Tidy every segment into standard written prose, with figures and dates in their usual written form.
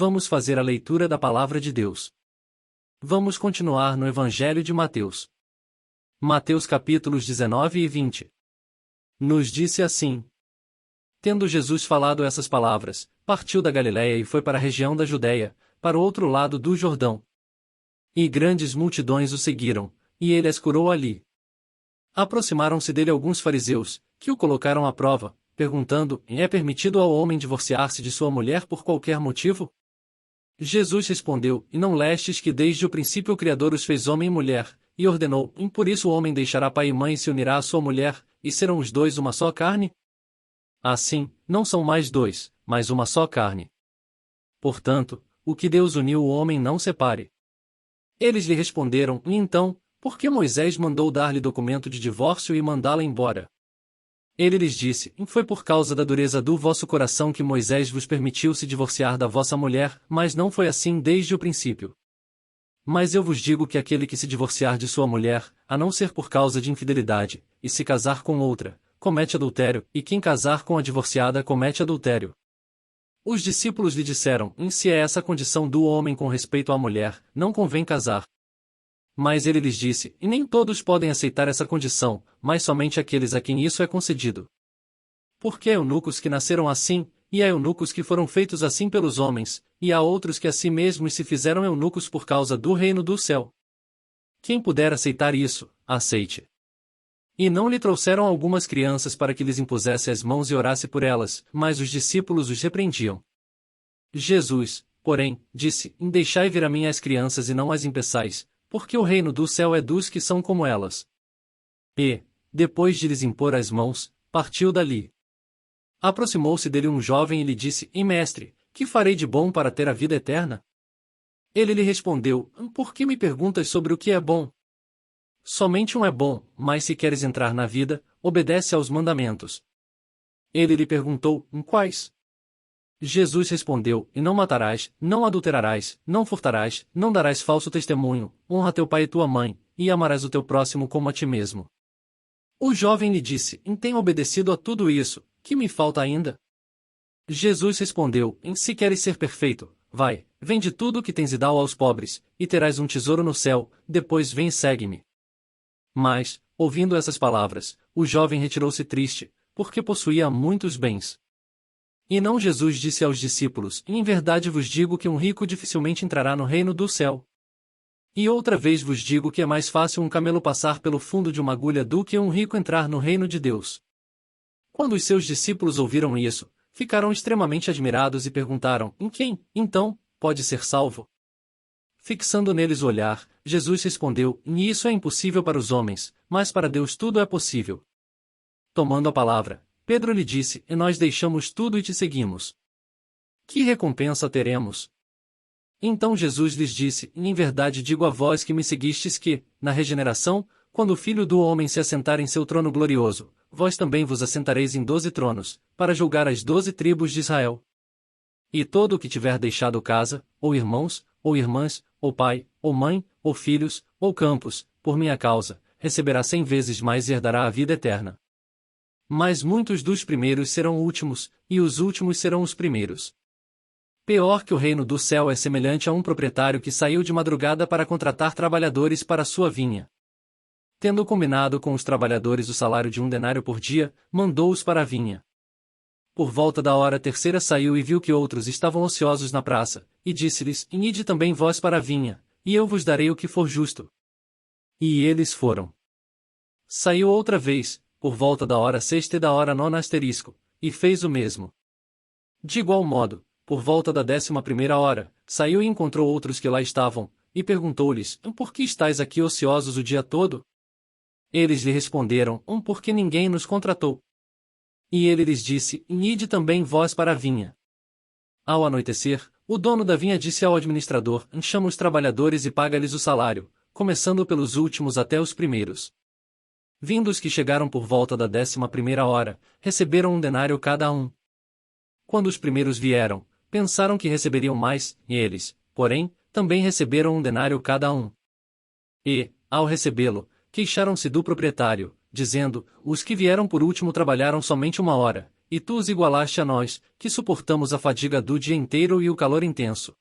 Vamos fazer a leitura da Palavra de Deus. Vamos continuar no Evangelho de Mateus. Mateus capítulos 19 e 20. Nos disse assim: Tendo Jesus falado essas palavras, partiu da Galiléia e foi para a região da Judéia, para o outro lado do Jordão. E grandes multidões o seguiram, e ele as curou ali. Aproximaram-se dele alguns fariseus, que o colocaram à prova, perguntando: É permitido ao homem divorciar-se de sua mulher por qualquer motivo? Jesus respondeu: E não lestes que desde o princípio o Criador os fez homem e mulher, e ordenou: Por isso o homem deixará pai e mãe e se unirá à sua mulher, e serão os dois uma só carne? Assim, não são mais dois, mas uma só carne. Portanto, o que Deus uniu o homem não separe. Eles lhe responderam: E então, por que Moisés mandou dar-lhe documento de divórcio e mandá-la embora? Ele lhes disse: Foi por causa da dureza do vosso coração que Moisés vos permitiu se divorciar da vossa mulher, mas não foi assim desde o princípio. Mas eu vos digo que aquele que se divorciar de sua mulher, a não ser por causa de infidelidade, e se casar com outra, comete adultério, e quem casar com a divorciada comete adultério. Os discípulos lhe disseram: Se é essa a condição do homem com respeito à mulher, não convém casar. Mas ele lhes disse: E nem todos podem aceitar essa condição, mas somente aqueles a quem isso é concedido. Porque há eunucos que nasceram assim, e há eunucos que foram feitos assim pelos homens, e há outros que a si mesmos se fizeram eunucos por causa do reino do céu. Quem puder aceitar isso, aceite. E não lhe trouxeram algumas crianças para que lhes impusesse as mãos e orasse por elas, mas os discípulos os repreendiam. Jesus, porém, disse: Deixai vir a mim as crianças e não as impeçais, porque o reino do céu é dos que são como elas. E, depois de lhes impor as mãos, partiu dali. Aproximou-se dele um jovem e lhe disse: Mestre, que farei de bom para ter a vida eterna? Ele lhe respondeu: Por que me perguntas sobre o que é bom? Somente um é bom, mas se queres entrar na vida, obedece aos mandamentos. Ele lhe perguntou: Quais? Jesus respondeu: E não matarás, não adulterarás, não furtarás, não darás falso testemunho, honra teu pai e tua mãe, e amarás o teu próximo como a ti mesmo. O jovem lhe disse: Tenho obedecido a tudo isso, que me falta ainda? Jesus respondeu: Se queres ser perfeito, vai, vende tudo o que tens e dá-o aos pobres, e terás um tesouro no céu, depois vem e segue-me. Mas, ouvindo essas palavras, o jovem retirou-se triste, porque possuía muitos bens. E não Jesus disse aos discípulos: Em verdade vos digo que um rico dificilmente entrará no reino do céu. E outra vez vos digo que é mais fácil um camelo passar pelo fundo de uma agulha do que um rico entrar no reino de Deus. Quando os seus discípulos ouviram isso, ficaram extremamente admirados e perguntaram: Em quem, então, pode ser salvo? Fixando neles o olhar, Jesus respondeu: E isso é impossível para os homens, mas para Deus tudo é possível. Tomando a palavra, Pedro lhe disse: E nós deixamos tudo e te seguimos. Que recompensa teremos? Então Jesus lhes disse: Em verdade digo a vós que me seguistes que, na regeneração, quando o Filho do Homem se assentar em seu trono glorioso, vós também vos assentareis em 12 tronos, para julgar as 12 tribos de Israel. E todo o que tiver deixado casa, ou irmãos, ou irmãs, ou pai, ou mãe, ou filhos, ou campos, por minha causa, receberá 100 vezes mais e herdará a vida eterna. Mas muitos dos primeiros serão últimos, e os últimos serão os primeiros. Pior que o reino do céu é semelhante a um proprietário que saiu de madrugada para contratar trabalhadores para sua vinha. Tendo combinado com os trabalhadores o salário de 1 denário por dia, mandou-os para a vinha. Por volta da hora terceira saiu e viu que outros estavam ociosos na praça, e disse-lhes: Ide também vós para a vinha, e eu vos darei o que for justo. E eles foram. Saiu outra vez, por volta da hora sexta e da hora nona asterisco, e fez o mesmo. De igual modo, por volta da 11ª hora, saiu e encontrou outros que lá estavam, e perguntou-lhes: Por que estáis aqui ociosos o dia todo? Eles lhe responderam: Porque ninguém nos contratou. E ele lhes disse: Ide também vós para a vinha. Ao anoitecer, o dono da vinha disse ao administrador: Chama os trabalhadores e paga-lhes o salário, começando pelos últimos até os primeiros. Vindo os que chegaram por volta da 11ª hora, receberam 1 denário cada um. Quando os primeiros vieram, pensaram que receberiam mais, e eles, porém, também receberam 1 denário cada um. E, ao recebê-lo, queixaram-se do proprietário, dizendo: Os que vieram por último trabalharam somente 1 hora, e tu os igualaste a nós, que suportamos a fadiga do dia inteiro e o calor intenso.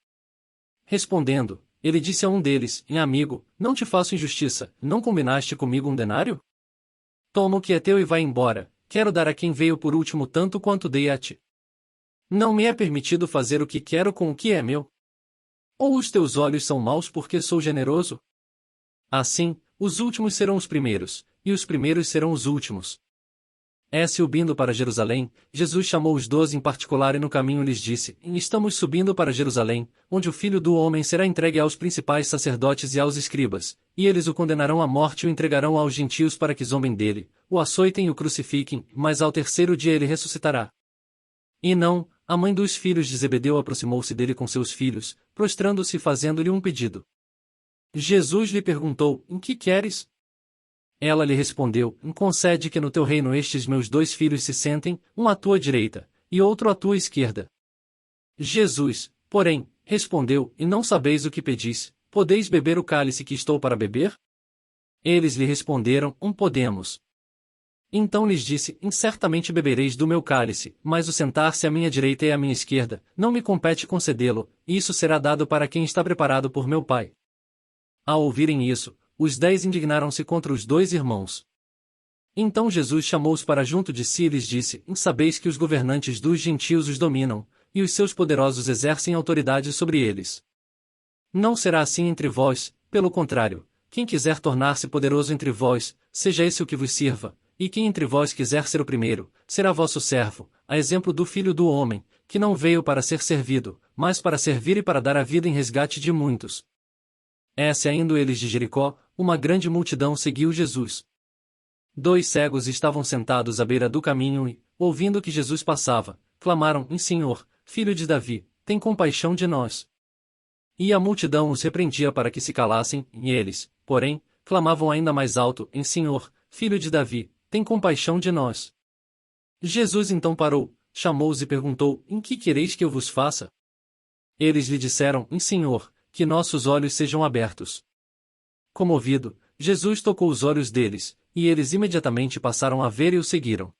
Respondendo, ele disse a um deles: amigo, não te faço injustiça, não combinaste comigo um denário? Toma o que é teu e vai embora, quero dar a quem veio por último tanto quanto dei a ti. Não me é permitido fazer o que quero com o que é meu? Ou os teus olhos são maus porque sou generoso? Assim, os últimos serão os primeiros, e os primeiros serão os últimos. Subindo para Jerusalém, Jesus chamou os 12 em particular e no caminho lhes disse: Estamos subindo para Jerusalém, onde o Filho do Homem será entregue aos principais sacerdotes e aos escribas, e eles o condenarão à morte e o entregarão aos gentios para que zombem dele, o açoitem e o crucifiquem, mas ao terceiro dia ele ressuscitará. E não, a mãe dos filhos de Zebedeu aproximou-se dele com seus filhos, prostrando-se e fazendo-lhe um pedido. Jesus lhe perguntou: Em que queres? Ela lhe respondeu: Concede que no teu reino estes meus 2 filhos se sentem, um à tua direita, e outro à tua esquerda. Jesus, porém, respondeu: E não sabeis o que pedis, podeis beber o cálice que estou para beber? Eles lhe responderam: Podemos. Então lhes disse: Certamente bebereis do meu cálice, mas o sentar-se à minha direita e à minha esquerda, não me compete concedê-lo, isso será dado para quem está preparado por meu Pai. Ao ouvirem isso, os 10 indignaram-se contra os 2 irmãos. Então Jesus chamou-os para junto de si e lhes disse: Sabeis que os governantes dos gentios os dominam, e os seus poderosos exercem autoridade sobre eles. Não será assim entre vós, pelo contrário, quem quiser tornar-se poderoso entre vós, seja esse o que vos sirva, e quem entre vós quiser ser o primeiro, será vosso servo, a exemplo do Filho do Homem, que não veio para ser servido, mas para servir e para dar a vida em resgate de muitos. Saindo eles de Jericó, uma grande multidão seguiu Jesus. 2 cegos estavam sentados à beira do caminho e, ouvindo que Jesus passava, clamaram: Senhor, filho de Davi, tem compaixão de nós. E a multidão os repreendia para que se calassem, e eles, porém, clamavam ainda mais alto: Senhor, filho de Davi, tem compaixão de nós. Jesus então parou, chamou-os e perguntou: Em que quereis que eu vos faça? Eles lhe disseram: Senhor, que nossos olhos sejam abertos. Comovido, Jesus tocou os olhos deles, e eles imediatamente passaram a ver e o seguiram.